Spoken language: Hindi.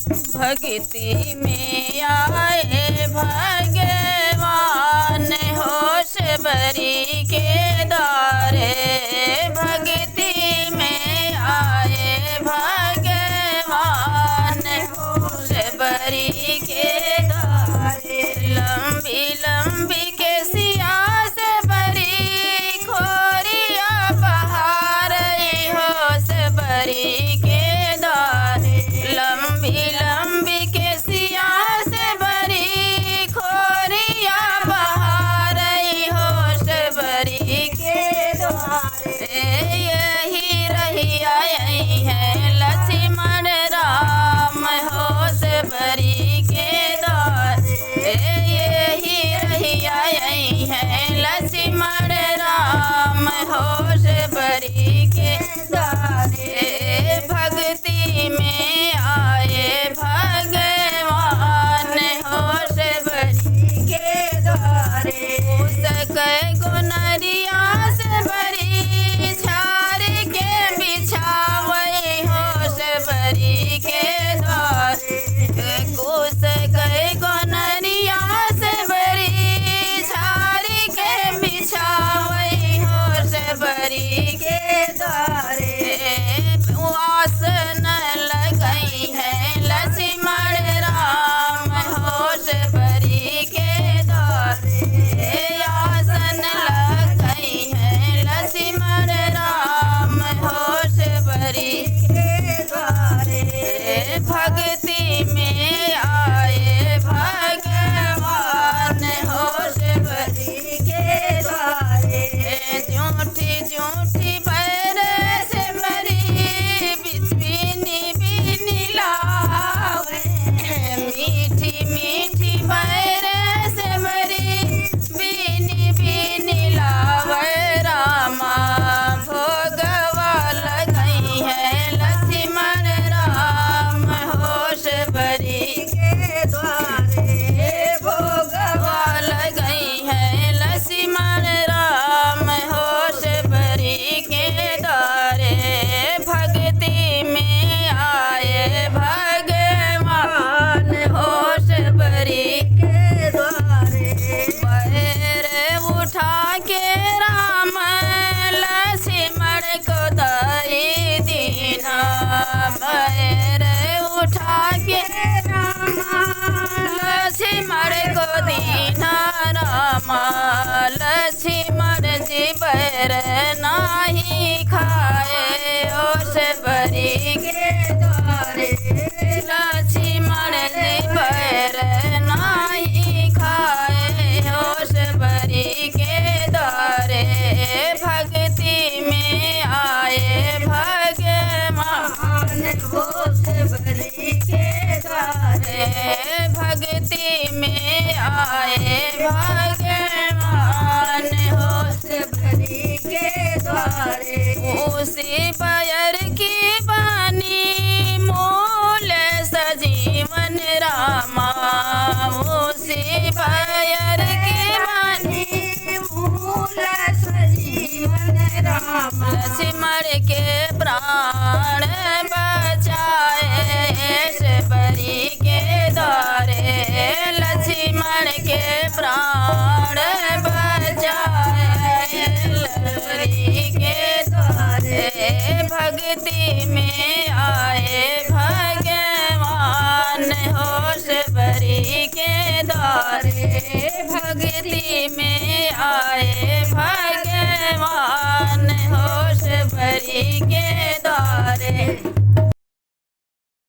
भक्ति में आए भगवान होश बरी के द्वारे। भक्ति में आए भगवान होश बरी के द्वारे। लंबी लंबी के सिया से बरी खोरिया बहार होश बरी के द्वारे। लंबी लंबी के सिया से बरी खोरिया बहार होश बरी के द्वारे। यही रहिया यही है लक्ष्मण राम होश बरी के द्वारे। यही रहिया यही है लक्ष्मण राम होश बरी के द्वारे। भक्ति में आए भगवान होश बरी के द्वारे। उसके गुनरिया से बरी झार के बिछावे होश बरी के द्वारे। उसके गुनरिया से बरी झार के बिछावे होश बरी के द्वारे। आसन लगई है लक्ष्मण राम होश बरी के द्वारे। आसन लगई है लक्ष्मण राम होश बरी के द्वारे। भक्ति में आए भगवान होश बरी के द्वारे। झूठी झूठी पैर से बरी बिछबिनी बिनी लावे। मीठी मीठी पैर से बरी बिनी बिनी लावे। रामा भोगवा लगई है लक्ष्मण राम होश बरी के द्वारे। भोगवा लगई है लक्ष्मण राम होश बरी के द्वारे। भक्ति में आए भगवान होश बरी के द्वारे। पैर उठा के राम लक्ष्मण को दई दीना। पैर उठा के राम लक्ष्मण को दीना। राम लक्ष्मण जी पैर नाही खाए होश बरी के द्वारे। लक्ष्मण जी पैर नाही खाए होश बरी के द्वारे। भक्ति में आए भगवान होश बरी के द्वारे। भक्ति में आए भगवान होश बरी के द्वारे। उसी पैर की बानी मूल सजीवन रामा। उसी पैर की बानी मूल सजीवन रामा। लक्ष्मण के प्राण बचाए बरी के द्वारे। लक्ष्मण के प्राण बचाए बरी के द्वारे। भक्ति में आए भगवान होश बरी के द्वारे। भक्ति में आए